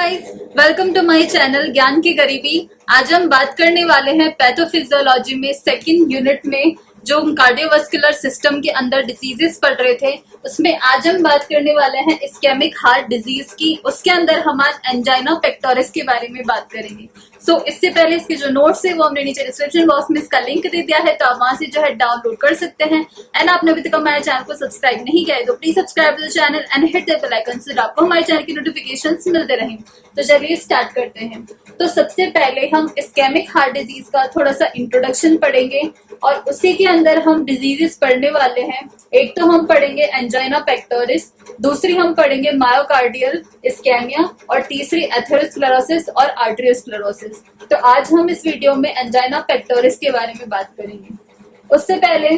Guys, welcome to my channel ज्ञान की गरीबी। आज हम बात करने वाले हैं पैथोफिजियोलॉजी में सेकंड यूनिट में जो कार्डियोवास्कुलर सिस्टम के अंदर डिजीजेस पढ़ रहे थे, उसमें आज हम बात करने वाले हैं इस्केमिक हार्ट डिजीज की। उसके अंदर हम आज एंजाइना पेक्टोरिस के बारे में बात करेंगे। इससे पहले इसके जो नोट्स है वो हमने नीचे डिस्क्रिप्शन बॉक्स में इसका लिंक दे दिया है, तो आप वहां से जो है डाउनलोड कर सकते हैं। एंड आपने अभी तक हमारे चैनल को सब्सक्राइब नहीं किया है तो please subscribe to the channel and hit the bell icon so आपको हमारे चैनल की नोटिफिकेशंस मिलते रहें। तो चलिए स्टार्ट करते हैं। तो सबसे पहले हम इस्केमिक हार्ट डिजीज का थोड़ा सा इंट्रोडक्शन पढ़ेंगे और उसी के अंदर हम डिजीजेस पढ़ने वाले हैं। एक तो हम पढ़ेंगे एंजाइना पेक्टोरिस, दूसरी हम पढ़ेंगे मायोकार्डियल इस्केमिया और तीसरी एथेरोस्क्लेरोसिस और आर्टेरियोस्क्लेरोसिस। तो आज हम इस वीडियो में एंजाइना पेक्टोरिस के बारे में बात करेंगे। उससे पहले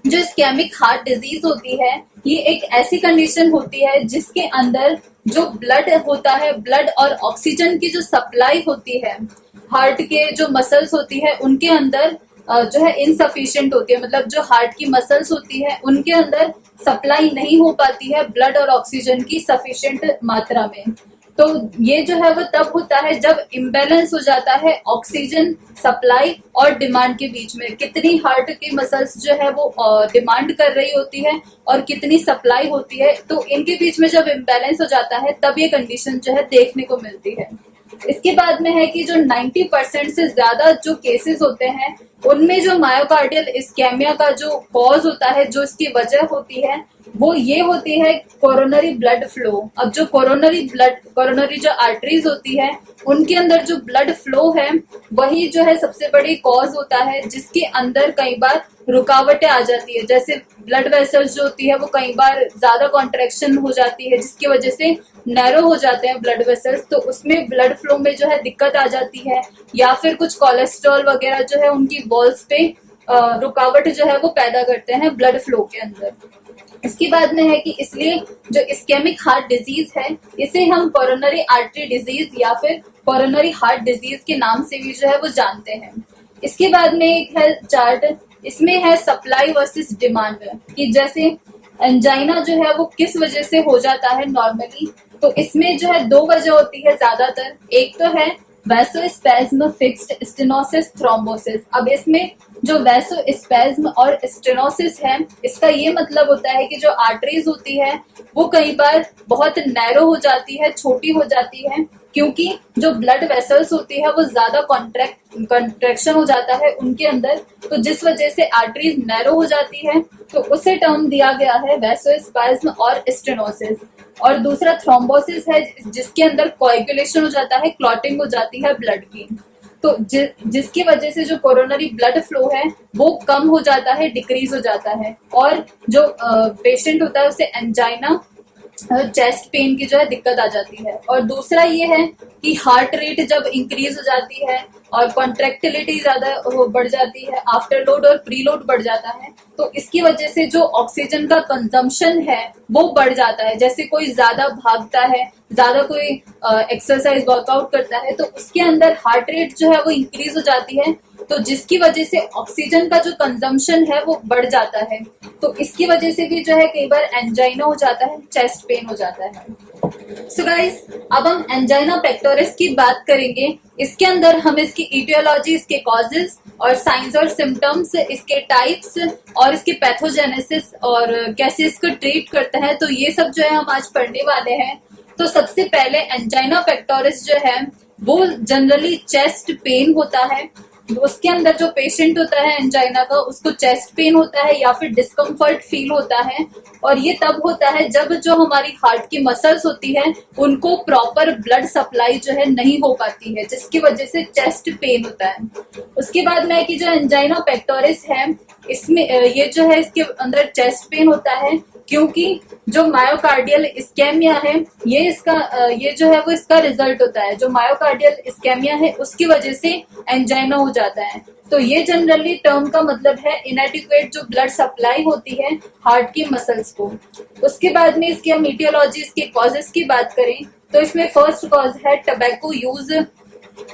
जो इस्केमिक हार्ट डिजीज होती है, ये एक ऐसी कंडीशन होती है जिसके अंदर जो ब्लड होता है, ब्लड और ऑक्सीजन की जो सप्लाई होती है, हार्ट के जो मसल्स होती है उनके अंदर जो है इनसफिशिएंट होती है। मतलब जो हार्ट की मसल्स होती है उनके अंदर सप्लाई नहीं हो पाती है ब्लड और ऑक्सीजन की सफिशिएंट मात्रा में। तो ये जो है वो तब होता है जब इम्बैलेंस हो जाता है ऑक्सीजन सप्लाई और डिमांड के बीच में। कितनी हार्ट की मसल्स जो है वो डिमांड कर रही होती है और कितनी सप्लाई होती है, तो इनके बीच में जब इम्बैलेंस हो जाता है तब ये कंडीशन जो है देखने को मिलती है। इसके बाद में है कि जो 90% से ज्यादा जो केसेस होते हैं उनमें जो मायोकार्डियल इस्केमिया का जो कॉज होता है, जो इसकी वजह होती है, वो ये होती है कोरोनरी ब्लड फ्लो। अब जो कोरोनरी जो आर्टरीज होती है उनके अंदर जो ब्लड फ्लो है वही जो है सबसे बड़ी कॉज होता है, जिसके अंदर कई बार रुकावटें आ जाती है। जैसे ब्लड वेसल्स जो होती है वो कई बार ज्यादा कॉन्ट्रैक्शन हो जाती है जिसकी वजह से नैरो हो जाते हैं ब्लड वेसल्स, तो उसमें ब्लड फ्लो में जो है दिक्कत आ जाती है। या फिर कुछ कोलेस्ट्रॉल वगैरह जो है उनकी वॉल्स पे रुकावट जो है वो पैदा करते हैं ब्लड फ्लो के अंदर। इसके बाद में है कि इसलिए जो इस्केमिक हार्ट डिजीज है इसे हम कोरोनरी आर्टरी डिजीज या फिर कोरोनरी हार्ट डिजीज के नाम से भी जो है वो जानते हैं। इसके बाद में एक है चार्ट, इसमें है सप्लाई वर्सेस डिमांड, कि जैसे एंजाइना जो है वो किस वजह से हो जाता है नॉर्मली। तो इसमें जो है दो वजह होती है ज्यादातर। एक तो है वैसोस्पैज्म, फिक्स्ड स्टेनोसिस, थ्रोम्बोसिस। अब इसमें जो वैसोस्पैज्म और स्टेनोसिस है, इसका ये मतलब होता है कि जो आर्टरीज होती है वो कई बार बहुत नैरो हो जाती है, छोटी हो जाती है, क्योंकि जो ब्लड वेसल्स होती है वो ज्यादा कॉन्ट्रैक्शन हो जाता है उनके अंदर, तो जिस वजह से आर्टरीज नैरो हो जाती है, तो उसे टर्म दिया गया है वैसोस्पैज्म और स्टेनोसिस। और दूसरा थ्रोम्बोसिस है, जिसके अंदर कोएगुलेशन हो जाता है, क्लॉटिंग हो जाती है ब्लड की, तो जिसकी वजह से जो कोरोनरी ब्लड फ्लो है वो कम हो जाता है, डिक्रीज हो जाता है, और जो पेशेंट होता है उसे एंजाइना, चेस्ट पेन की जो है दिक्कत आ जाती है। और दूसरा ये है कि हार्ट रेट जब इंक्रीज हो जाती है और कॉन्ट्रैक्टिलिटी ज्यादा बढ़ जाती है, आफ्टर लोड और प्री लोड बढ़ जाता है, तो इसकी वजह से जो ऑक्सीजन का कंजम्पशन है वो बढ़ जाता है। जैसे कोई ज्यादा भागता है, ज्यादा कोई एक्सरसाइज वर्कआउट करता है, तो उसके अंदर हार्ट रेट जो है वो इंक्रीज हो जाती है, तो जिसकी वजह से ऑक्सीजन का जो कंजम्पशन है वो बढ़ जाता है। तो इसकी वजह से भी जो है कई बार एंजाइना हो जाता है, चेस्ट पेन हो जाता है। सो गाइस, अब हम एंजाइना पेक्टोरिस की बात करेंगे। इसके अंदर हम इसकी इटियोलॉजी, इसके कॉजेस और साइंस और सिम्टम्स, इसके टाइप्स और इसके पैथोजेनेसिस और कैसे इसको ट्रीट करते हैं, तो ये सब जो है हम आज पढ़ने वाले हैं। तो सबसे पहले एंजाइना पेक्टोरिस जो है वो जनरली चेस्ट पेन होता है। उसके अंदर जो पेशेंट होता है एंजाइना का, उसको चेस्ट पेन होता है या फिर डिस्कम्फर्ट फील होता है, और ये तब होता है जब जो हमारी हार्ट की मसल्स होती है उनको प्रॉपर ब्लड सप्लाई जो है नहीं हो पाती है, जिसकी वजह से चेस्ट पेन होता है। उसके बाद में कि जो एंजाइना पेक्टोरिस है, इसमें ये जो है इसके अंदर चेस्ट पेन होता है क्योंकि जो मायोकार्डियल इस्केमिया है ये जो है वो इसका रिजल्ट होता है। जो मायोकार्डियल इस्केमिया है उसकी वजह से एंजाइना हो जाता है। तो ये जनरली टर्म का मतलब है इनएडिक्वेट जो ब्लड सप्लाई होती है हार्ट की मसल्स को। उसके बाद में इसकी हम इटियोलॉजी, इसके कॉजेस की बात करें तो इसमें फर्स्ट कॉज है टबैको यूज।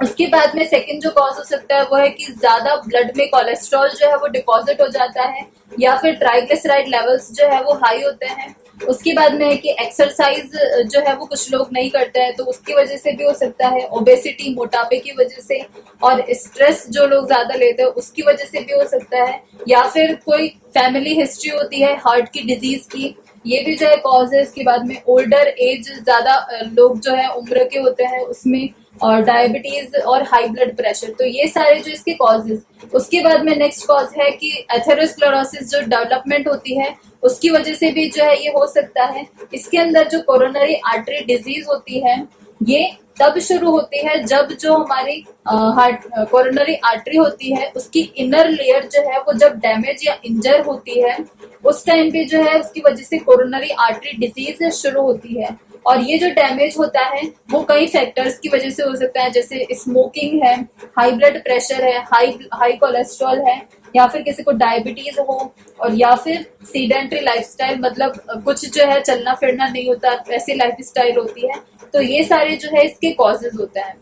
उसके बाद में सेकंड जो कॉज हो सकता है वो है कि ज्यादा ब्लड में कोलेस्ट्रॉल जो है वो डिपॉजिट हो जाता है, या फिर ट्राइग्लिसराइड लेवल्स जो है वो हाई होते हैं। उसके बाद में है कि एक्सरसाइज जो है वो कुछ लोग नहीं करते हैं, तो उसकी वजह से भी हो सकता है। ओबेसिटी, मोटापे की वजह से, और स्ट्रेस जो लोग ज्यादा लेते हैं उसकी वजह से भी हो सकता है। या फिर कोई फैमिली हिस्ट्री होती है हार्ट की डिजीज की, ये भी जो है कॉज है। इसके बाद में ओल्डर एज, ज्यादा लोग जो है उम्र के होते हैं उसमें, और डायबिटीज और हाई ब्लड प्रेशर, तो ये सारे जो इसके कॉजेज। उसके बाद में नेक्स्ट कॉज है कि एथेरोस्क्लेरोसिस जो डेवलपमेंट होती है उसकी वजह से भी जो है ये हो सकता है। इसके अंदर जो कोरोनरी आर्टरी डिजीज होती है ये तब शुरू होती है जब जो हमारी हार्ट कोरोनरी आर्टरी होती है उसकी इनर लेयर जो है वो जब डैमेज या इंजर होती है, उस टाइम पे जो है उसकी वजह से कोरोनरी आर्टरी डिजीज शुरू होती है। और ये जो डैमेज होता है वो कई फैक्टर्स की वजह से हो सकता है, जैसे स्मोकिंग है, हाई ब्लड प्रेशर है, हाई कोलेस्ट्रॉल है, या फिर किसी को डायबिटीज हो, और या फिर सीडेंट्री लाइफस्टाइल, मतलब कुछ जो है चलना फिरना नहीं होता, ऐसी लाइफस्टाइल होती है। तो ये सारे जो है इसके कॉजेज होता है।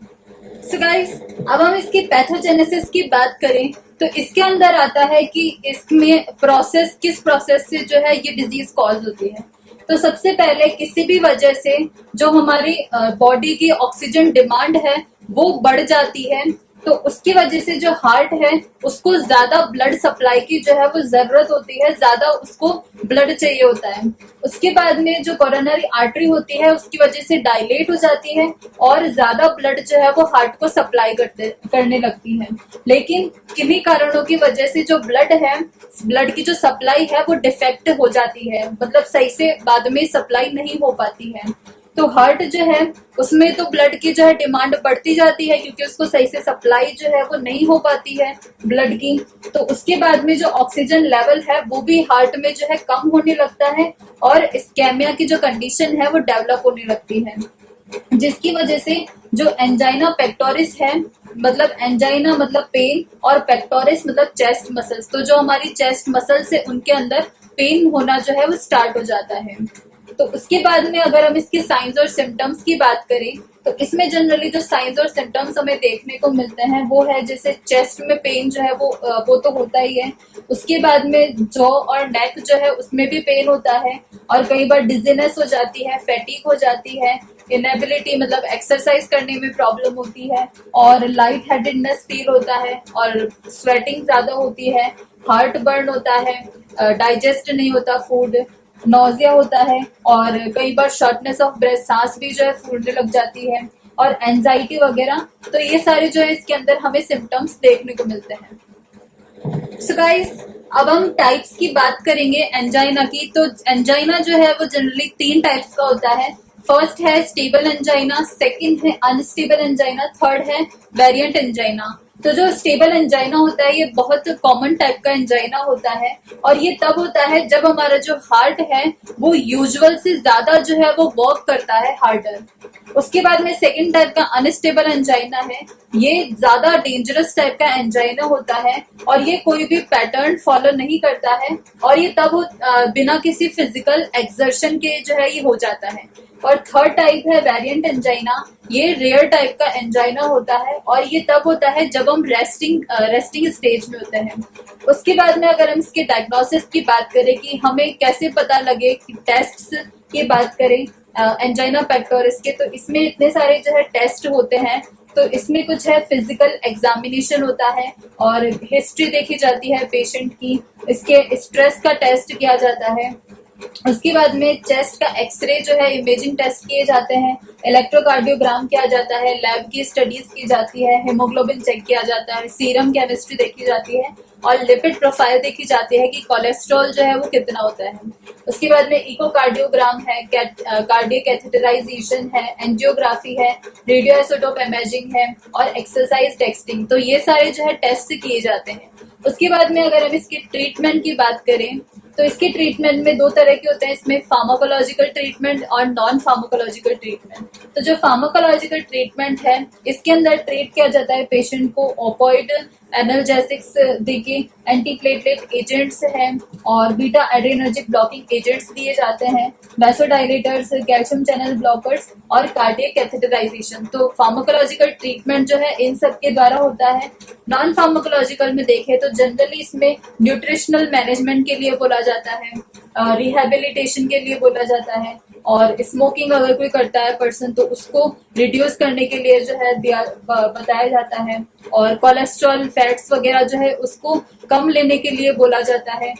सो गाइस, अब हम इसकी पैथोजेनेसिस की बात करें तो इसके अंदर आता है कि इसमें किस प्रोसेस से जो है ये डिजीज कॉज होती है। तो सबसे पहले किसी भी वजह से जो हमारी बॉडी की ऑक्सीजन डिमांड है वो बढ़ जाती है, तो उसकी वजह से जो हार्ट है उसको ज्यादा ब्लड सप्लाई की जो है वो जरूरत होती है, ज्यादा उसको ब्लड चाहिए होता है। उसके बाद में जो कोरोनरी आर्टरी होती है उसकी वजह से डायलेट हो जाती है और ज्यादा ब्लड जो है वो हार्ट को सप्लाई करने लगती है। लेकिन किन्हीं कारणों की वजह से जो ब्लड है, ब्लड की जो सप्लाई है वो डिफेक्ट हो जाती है, मतलब सही से बाद में सप्लाई नहीं हो पाती है। तो हार्ट जो है उसमें तो ब्लड की जो है डिमांड बढ़ती जाती है क्योंकि उसको सही से सप्लाई जो है वो नहीं हो पाती है ब्लड की। तो उसके बाद में जो ऑक्सीजन लेवल है वो भी हार्ट में जो है कम होने लगता है और इस्केमिया की जो कंडीशन है वो डेवलप होने लगती है, जिसकी वजह से जो एंजाइना पेक्टोरिस है, मतलब एंजाइना मतलब पेन और पेक्टोरिस मतलब चेस्ट मसल्स, तो जो हमारी चेस्ट मसल्स है उनके अंदर पेन होना जो है वो स्टार्ट हो जाता है। तो उसके बाद में अगर हम इसके साइंस और सिम्टम्स की बात करें तो इसमें जनरली जो साइंस और सिम्टम्स हमें देखने को मिलते हैं वो है जैसे चेस्ट में पेन जो है वो तो होता ही है। उसके बाद में जॉ और नेक जो है उसमें भी पेन होता है और कई बार डिजीनेस हो जाती है, फैटीग हो जाती है, इनएबिलिटी मतलब एक्सरसाइज करने में प्रॉब्लम होती है और लाइट हेडेडनेस फील होता है और स्वेटिंग ज्यादा होती है, हार्ट बर्न होता है, डाइजेस्ट नहीं होता फूड, नोजिया होता है और कई बार शॉर्टनेस ऑफ ब्रेथ, सांस भी जो है फूलने लग जाती है और एंजाइटी वगैरह। तो ये सारे जो है इसके अंदर हमें सिम्टम्स देखने को मिलते हैं। सो गाइस, अब हम टाइप्स की बात करेंगे एंजाइना की। तो एंजाइना जो है वो जनरली 3 टाइप्स का होता है। फर्स्ट है स्टेबल एंजाइना, सेकंड है अनस्टेबल एंजाइना, थर्ड है वेरिएंट एंजाइना। तो जो स्टेबल एंजाइना होता है ये बहुत कॉमन टाइप का एंजाइना होता है और ये तब होता है जब हमारा जो हार्ट है वो यूजुअल से ज्यादा जो है वो वर्क करता है हार्डर। उसके बाद में सेकंड टाइप का अनस्टेबल एंजाइना है, ये ज्यादा डेंजरस टाइप का एंजाइना होता है और ये कोई भी पैटर्न फॉलो नहीं करता है और ये तब बिना किसी फिजिकल एक्सर्शन के जो है ये हो जाता है। और थर्ड टाइप है वेरिएंट एंजाइना, ये रेयर टाइप का एंजाइना होता है और ये तब होता है जब हम रेस्टिंग स्टेज में होते हैं। उसके बाद में अगर हम इसके डायग्नोसिस की बात करें कि हमें कैसे पता लगे, कि टेस्ट्स की बात करें एंजाइना पेक्टोरिस के, तो इसमें इतने सारे जो है टेस्ट होते हैं। तो इसमें कुछ है फिजिकल एग्जामिनेशन होता है और हिस्ट्री देखी जाती है पेशेंट की, इसके स्ट्रेस का टेस्ट किया जाता है। उसके बाद में चेस्ट का एक्सरे जो है इमेजिंग टेस्ट किए जाते हैं, इलेक्ट्रोकार्डियोग्राम किया जाता है, लैब की स्टडीज की जाती है, हेमोग्लोबिन चेक किया जाता है, सीरम केमिस्ट्री देखी जाती है और लिपिड प्रोफाइल देखी जाती है कि कोलेस्ट्रॉल जो है वो कितना होता है। उसके बाद में इकोकार्डियोग्राम है, कार्डियक कैथेटराइजेशन है, एंजियोग्राफी है, रेडियोआइसोटोप इमेजिंग है और एक्सरसाइज टेस्टिंग। तो ये सारे जो है टेस्ट किए जाते हैं। उसके बाद में अगर हम इसकी ट्रीटमेंट की बात करें तो इसके ट्रीटमेंट में 2 तरह के होते हैं, इसमें फार्माकोलॉजिकल ट्रीटमेंट और नॉन फार्माकोलॉजिकल ट्रीटमेंट। तो जो फार्माकोलॉजिकल ट्रीटमेंट है इसके अंदर ट्रीट किया जाता है पेशेंट को ओपियोइड एनाल्जेसिक्स देके, एंटीप्लेटलेट एजेंट्स हैं और बीटा एड्रेनर्जिक ब्लॉकिंग एजेंट्स दिए जाते हैं, वैसोडाइलेटर्स, कैल्शियम चैनल ब्लॉकर्स और कार्डियक कैथेटराइजेशन। तो फार्माकोलॉजिकल ट्रीटमेंट जो है इन सब के द्वारा होता है। नॉन फार्माकोलॉजिकल में देखें तो जनरली इसमें न्यूट्रिशनल मैनेजमेंट के लिए बोला जाता है, रिहेबिलिटेशन के लिए बोला जाता है। और स्मोकिंग अगर कोई करता है पर्सन तो उसको रिड्यूस करने के लिए जो है बताया जाता है। और कोलेस्ट्रॉल फैट्स वगैरह जो है उसको कम लेने के लिए बोला जाता है।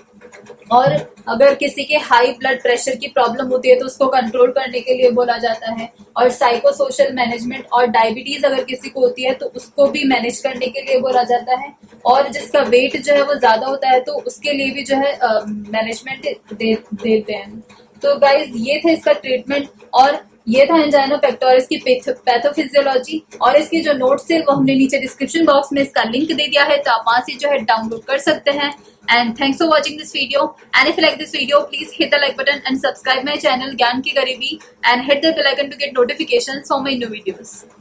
और अगर किसी के हाई ब्लड प्रेशर की प्रॉब्लम होती है तो उसको कंट्रोल करने के लिए बोला जाता है। और साइको सोशल मैनेजमेंट और डायबिटीज अगर किसी को होती है तो उसको भी मैनेज करने के लिए बोला जाता है। और जिसका वेट जो है वो ज्यादा होता है तो उसके लिए भी जो है मैनेजमेंट देते हैं। तो गाइज ये था इसका ट्रीटमेंट, और ये था एंजाइना पेक्टोरिस की पैथोफिजियोलॉजी। और इसके जो नोट्स है वो हमने नीचे डिस्क्रिप्शन बॉक्स में इसका लिंक दे दिया है, तो आप वहां से जो है डाउनलोड कर सकते हैं। And thanks for watching this video. And if you like this video, please hit the like button and subscribe my channel Gyan Ki Garibi and hit the bell icon to get notifications for my new videos.